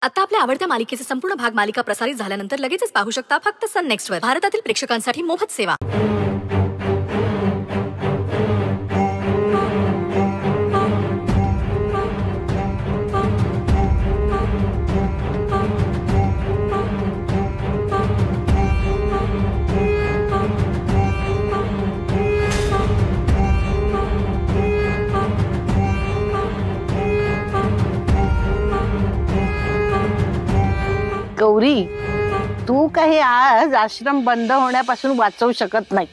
आता आपल्या आवडत्या मालिकेचे संपूर्ण भाग मालिका प्रसारित झाल्यानंतर लगेचच पाहू शकता फक्त सन नेक्स्ट वर. भारतातील प्रेक्षकांसाठी मोफत सेवा. गौरी, तू काही आज आश्रम बंद होण्यापासून वाचवू शकत नाही.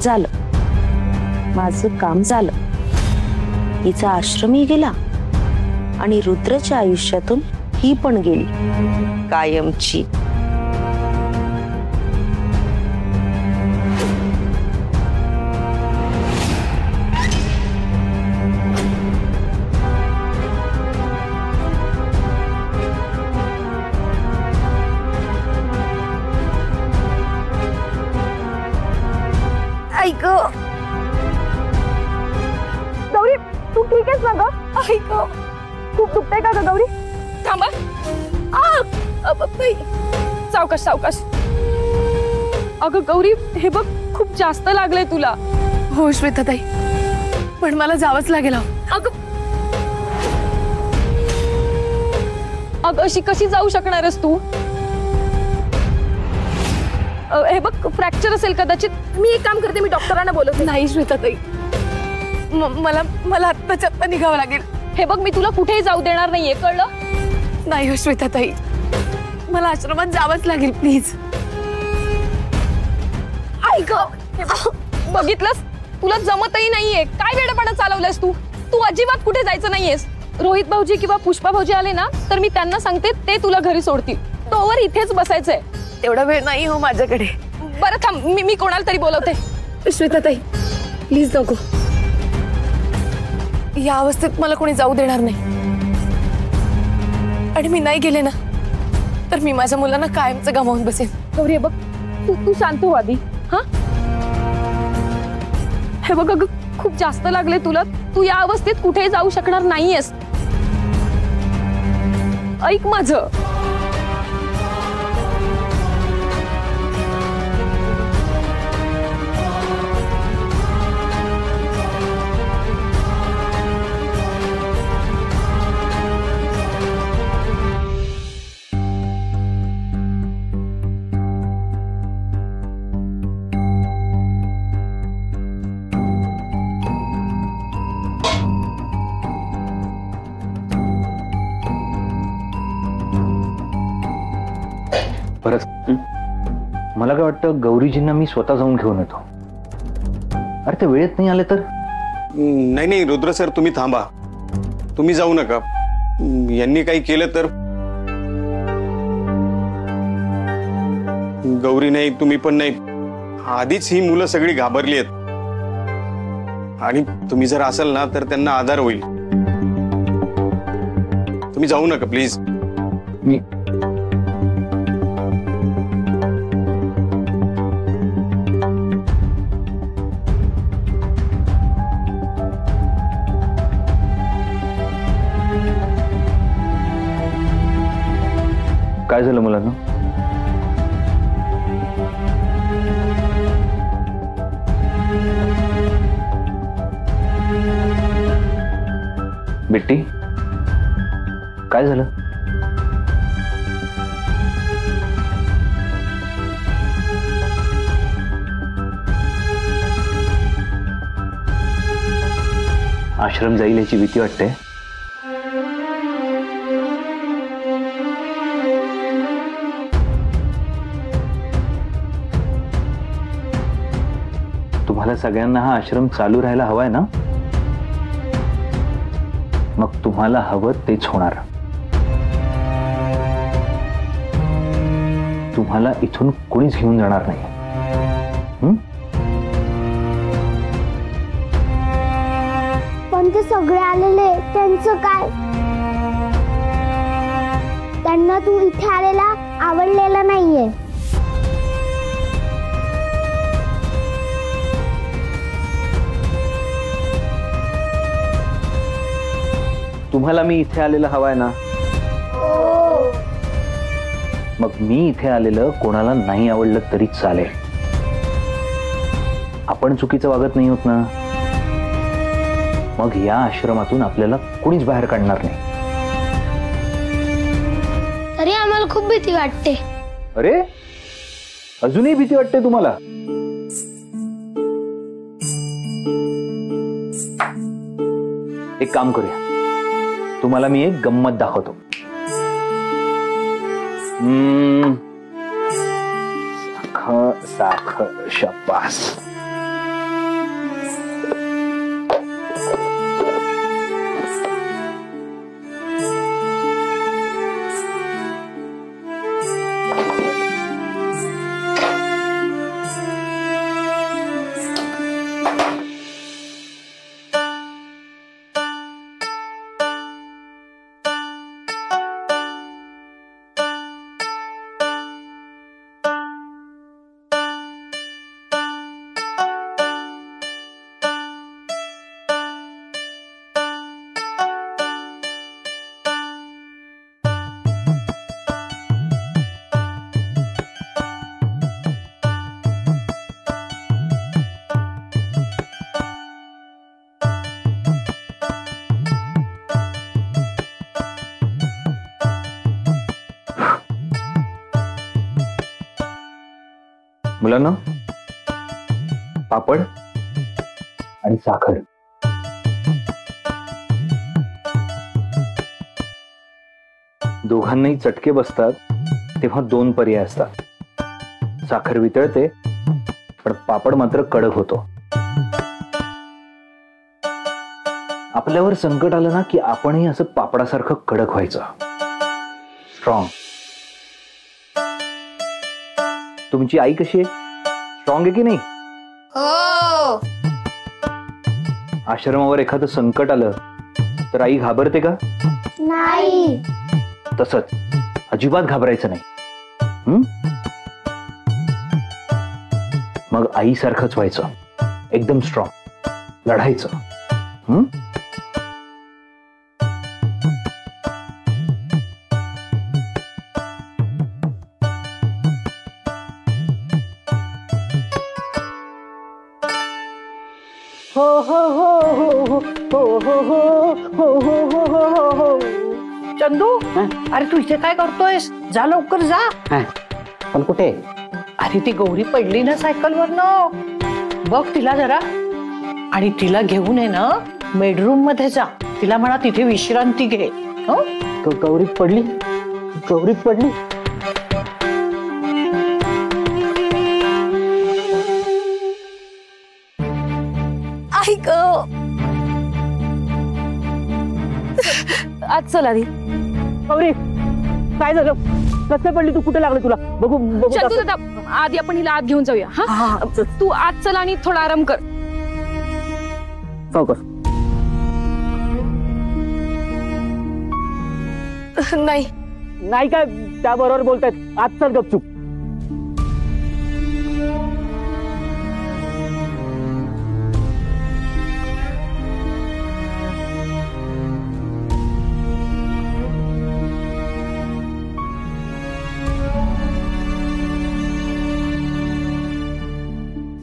झालं, माझं काम झालं. हिचा आश्रमही गेला आणि रुद्रच्या आयुष्यातून ही पण गेली कायमची. गौरी, तू ठीक आहेस ना ग? ऐक, खूप दुखतंय का ग गौरी? थांबा. सावकाश सावकाश. अगं गौरी, हे बघ खूप जास्त लागलंय तुला. हो श्वेताताई, पण मला जावंच लागेल. अगं अशी कशी जाऊ शकणार आहेस तू? हे बघ, फ्रॅक्चर असेल कदाचित. मी एक काम करते, मी डॉक्टरांना बोलवते. नाही श्वेताताई, मला आत्ताच्या आत्ता निघावं लागेल. हे बघ, मी तुला कुठेही जाऊ देणार नाहीये, कळलं? नाही हो श्वेताताई, मला आश्रमात जावंच लागेल प्लीज. ऐक, बघितलंस, तुला जमतही नाहीये. काय वेडपणा चालवलंयस तू? तू अजिबात कुठे जायचं नाहीयेस. रोहित भाऊजी किंवा पुष्पा भाऊजी आले ना, तर मी त्यांना सांगते, ते तुला घरी सोडतील. तोवर इथेच बसायचंय. तेवढा वेळ नाही हो माझ्याकडे. बरं थांब, मी कोणाला तरी बोलवते. श्वेताताई प्लीज नको. या अवस्थेत मला कोणी जाऊ देणार नाही, आणि मी नाही गेले ना तर मी माझ्या मुलांना कायमचं गमावून बसेन. गौरी, बघ, तू शांत हो आधी. हा, हे बघ, अगं खूप जास्त लागले तुला. तू या अवस्थेत कुठेही जाऊ शकणार नाहीयेस. ऐक माझं. परत मला काय वाटतं, गौरीजींना मी स्वतः जाऊन घेऊन येतो. अरे ते वेळेत नाही आले तर? नाही नाही रुद्र सर, तुम्ही थांबा. तुम्ही जाऊ नका. यांनी काही केलं तर गौरी नाही, तुम्ही पण नाही. आधीच ही मुलं सगळी घाबरली आहेत आणि तुम्ही जर असाल ना तर त्यांना आधार होईल. तुम्ही जाऊ नका प्लीज. मी काय झालं मुलांना? बिट्टी काय झालं? आश्रम जाईल याची भीती वाटते. तुम्हाला सगळ्यांना हा आश्रम चालू राहायला हवाय ना? मग तुम्हाला हवं तेच होणार. तुम्हाला इथून कोणीच घेऊन जाणार नाही. पण ते सगळे आलेले त्यांचं काय? त्यांना तू इथे आलेला आवडलेला नाहीये. तुम्हाला मी इथे आलेलं हवाय ना? मग मी इथे आलेलं कोणाला नाही आवडलं तरी चालेल. आपण चुकीचं वागत नाही होत ना. मग या आश्रमातून आपल्याला कोणीच बाहेर काढणार नाही. तरी आम्हाला खूप भीती वाटते. अरे अजूनही भीती वाटते तुम्हाला? एक काम करूया, तुम्हाला मी एक गंमत दाखवतो. साखर साखर शाबास. मुलांना पापड आणि साखर. दोघांनाही चटके बसतात तेव्हा दोन पर्याय असतात. साखर वितळते पण पापड मात्र कडक होतो. आपल्यावर संकट आलं ना की आपणही असं पापडासारखं कडक व्हायचं, स्ट्रॉंग. तुमची आई कशी आहे? स्ट्रॉंग आहे की नाही? हो. आश्रमावर एखादं संकट आलं तर आई घाबरते का? नाही. तसंच अजिबात घाबरायचं नाही. मग आई सारखंच व्हायचं, एकदम स्ट्रॉंग, लढायचं. हो हो हो हो हो हो हो हो हो हो हो हो हो. चंदू, अरे तू इथे काय करतोयस? जा लवकर जा. पण कुठे? अरे ती गौरी पडली ना सायकलवर ना, बघ तिला जरा. आणि तिला घेऊन आहे ना बेडरूम मध्ये जा. तिला म्हणा तिथे विश्रांती घे. गौरी पडली? गौरी पडली? ऐक आज चल आधी. गौरी काय झालं? कसं पडली तू? कुठे लागलं तुला? बघू बघू. चंदू दादा, आधी आपण हिला आत घेऊन जाऊया. हा, तू आत चल आणि थोडा आराम कर. सावकाश. नाही नाही काय त्या बरोबर बोलतायत. आज चल गपचूप.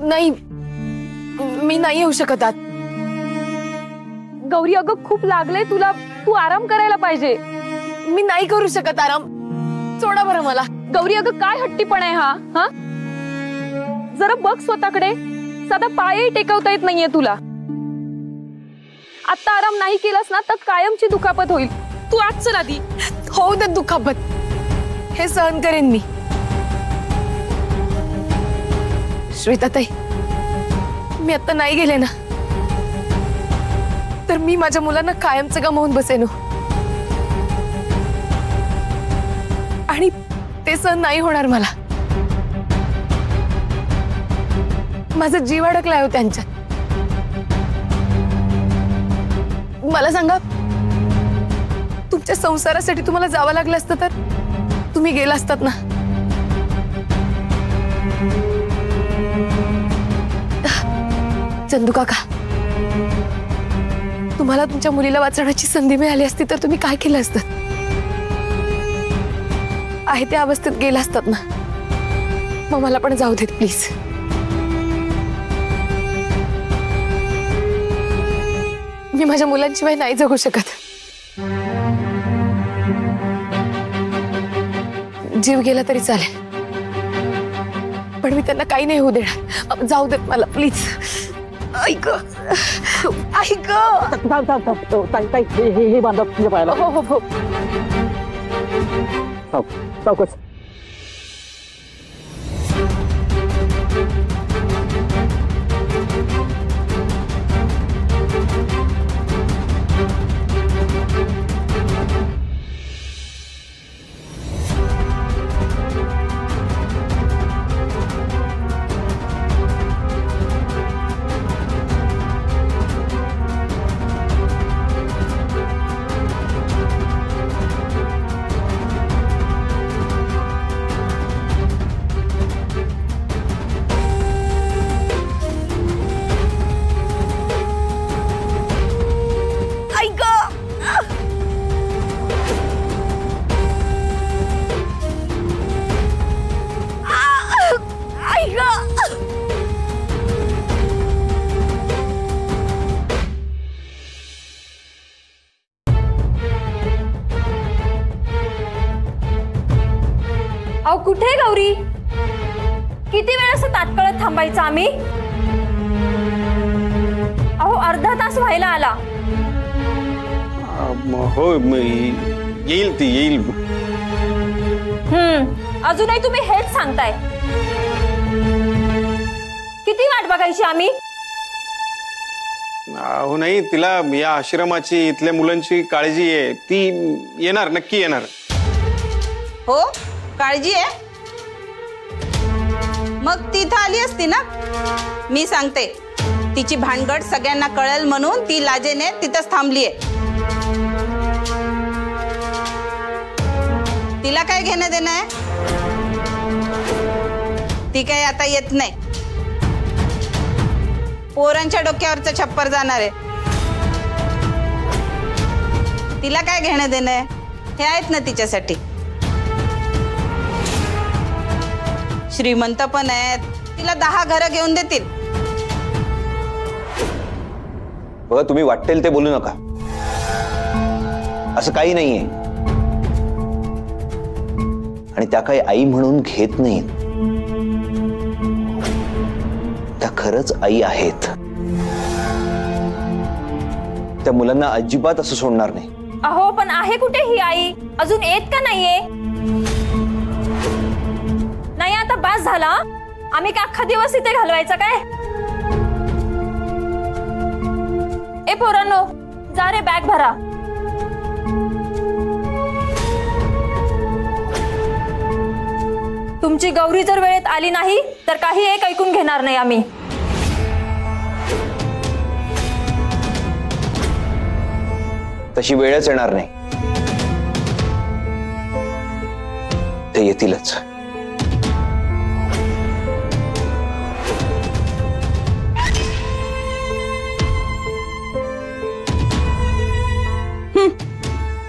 नाही, मी नाही येऊ शकत आत. गौरी अगं खूप लागलंय तुला, तू आराम करायला पाहिजे. मी नाही करू शकत आराम. सोडा बरं मला. गौरी अगं काय हट्टीपणा आहे हा? हा, जरा बघ स्वतःकडे. साधा पायही टेकवता येत नाहीये तुला. आता आराम नाही केलास ना तर कायमची दुखापत होईल. तू आज चल आधी. होऊ दे दुखापत, हे सहन करेन मी. श्वेताताई, मी आता नाही गेले ना तर मी माझ्या मुलांना कायमचं गमावून बसेन. आणि ते सहन नाही होणार मला. माझा जीव अडकलाय हो त्यांच्यात. मला सांगा, तुमच्या संसारासाठी तुम्हाला जावं लागलं असतं तर तुम्ही गेला असतात ना. चंदू काका, तुम्हाला तुमच्या मुलीला वाचवण्याची संधी मिळाली असती तर तुम्ही काय केलं असतं? आहे त्या अवस्थेत गेला असतात ना. मग मला पण जाऊ देत प्लीज. मी माझ्या मुलांशिवाय नाही जगू शकत. जीव गेला तरी चालेल, पण मी त्यांना काही नाही होऊ देणार. जाऊ देत मला प्लीज. ऐक ऐक. हे बांधा तुझ्या पायाला. हो हो हो. सावकाश. अहो कुठे गौरी? किती वेळ असं तात्काळ थांबायचं आम्ही? अहो अर्धा तास व्हायला आला. हो येईल ती येईल. अजूनही तुम्ही हेच सांगताय. किती वाट बघायची आम्ही? अहो नाही, तिला या आश्रमाची इथल्या मुलांची काळजी आहे. ती येणार, नक्की येणार. हो, काळजी आहे. मग ती इथं आली असती ना. मी सांगते, तिची भानगड सगळ्यांना कळेल म्हणून ती लाजेने तिथंच थांबलीये. तिला काय घेणं देणं आहे? ती काय आता येत नाही. पोरांच्या डोक्यावरचं छप्पर जाणार आहे. तिला काय घेणं देणं आहे? हे आहेत ना तिच्यासाठी. श्रीमंत पण आहेत, तिला 10 घरं घेऊन देतील. बघा, तुम्ही वाटेल ते बोलू नका. असं काही नाहीये. आणि त्या काही आई म्हणून घेत नाहीत. त्या खरंच आई आहेत. त्या मुलांना अजिबात असं सोडणार नाही. अहो पण आहे कुठे ही आई? अजून येत का नाहीये? नाही आता बास झाला. आम्ही काय अख्खा दिवस इथे घालवायचा काय? ए पोरांनो, जा रे बॅग भरा. तुमची गौरी जर वेळेत आली नाही तर काही एक ऐकून घेणार नाही आम्ही. तशी वेळच येणार नाही. ते येतीलच.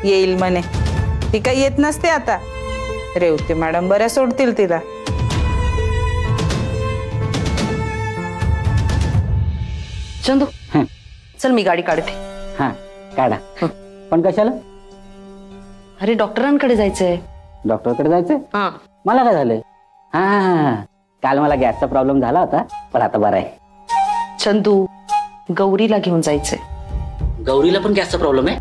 येईल म्हणे. ती काही येत नसते आता. रेवते मॅडम बऱ्या सोडतील तिला. चंदू चल मी गाडी काढते. हा काढा. पण कशाला? अरे डॉक्टरांकडे जायचंय. डॉक्टरकडे जायचंय? हा. मला काय झालंय? हा काल मला गॅसचा प्रॉब्लेम झाला होता पण आता बरा आहे. चंदू गौरीला घेऊन जायचंय. गौरीला पण गॅसचा प्रॉब्लेम आहे?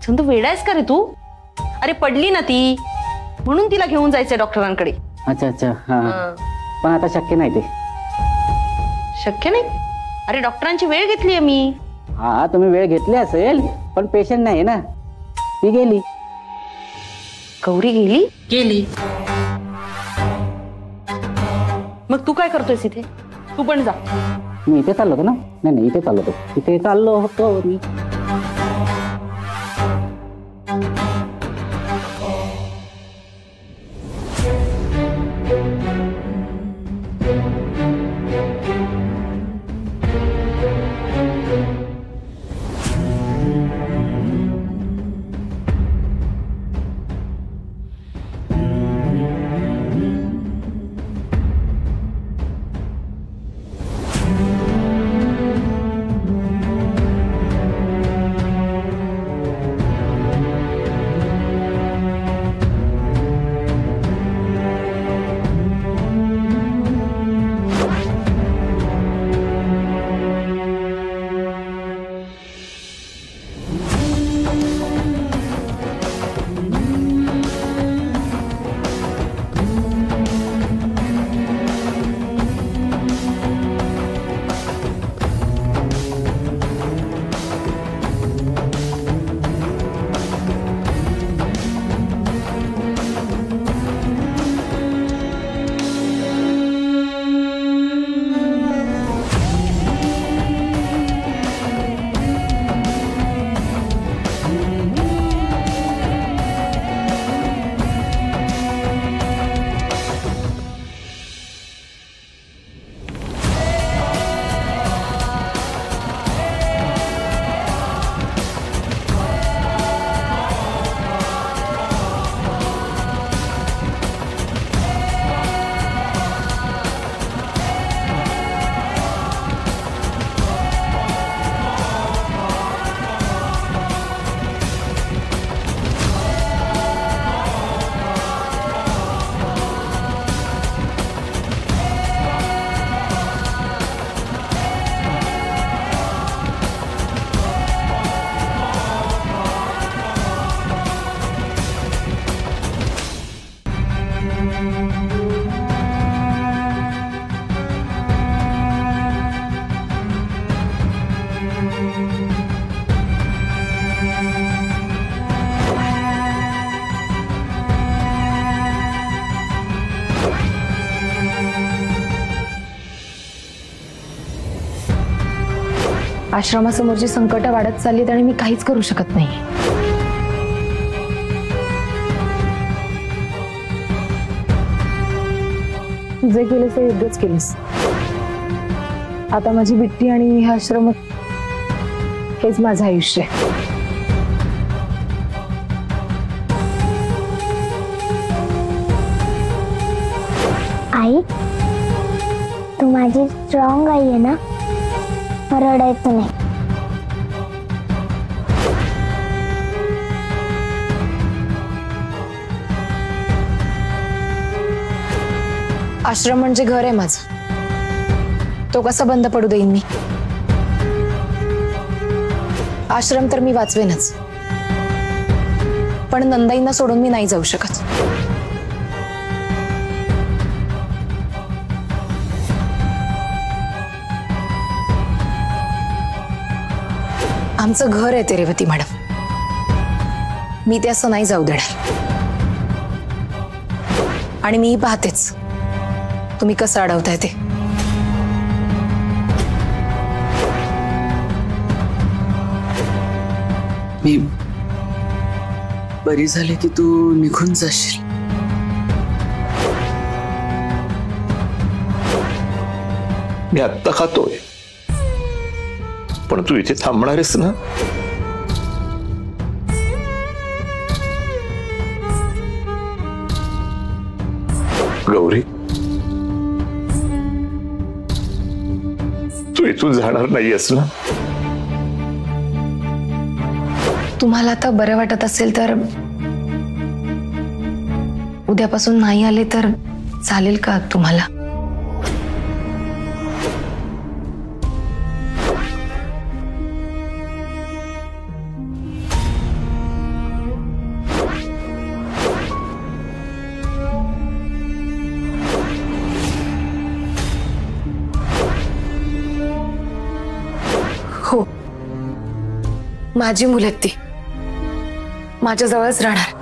चंदू वेडायस का रे तू? अरे पडली ना ती म्हणून तिला घेऊन जायचंय डॉक्टरांकडे. अच्छा अच्छा. हा पण आता शक्य नाही ते. शक्य नाही? अरे डॉक्टरांची वेळ घेतलीये मी. हा तुम्ही वेळ घेतली असेल पण पेशंट नाही ना. ती गेली. गौरी गेली? गेली. मग तू काय करतोयस इथे? तू पण जा. मी इथे चाललो होतो ना. नाही इथे चाललो होतो. इथे चाललो होतो मी. आश्रमासमोरची संकट वाढत चाललीत आणि मी काहीच करू शकत नाही. जे केलेस ते योग्यच केलेस. आता माझी बिट्टी आणि हे आश्रम हेच माझं आयुष्य आहे. आई तू माझी स्ट्रॉंग आई आहे ना. रडायचं नाही. आश्रम म्हणजे घर आहे माझं. तो कसा बंद पडू देईन मी? आश्रम तर मी वाचवेनच पण नंदाईंना सोडून मी नाही जाऊ शकत. आमचं घर आहे ते रेवती मॅडम. मी ते असं नाही जाऊ देणार. आणि मी पाहतेच तुम्ही कसं अडवताय ते. मी बरी झाले की तू निघून जाशील. मी आत्ता खातोय, पण तू इथे थांबणारेस ना? गौरी, तू इथून जाणार नाहीयेस ना? तुम्हाला आता बरं वाटत असेल तर उद्यापासून नाही आले तर चालेल का तुम्हाला? हो, माझी मुलं आहेत ती, माझ्या जवळच राहणार.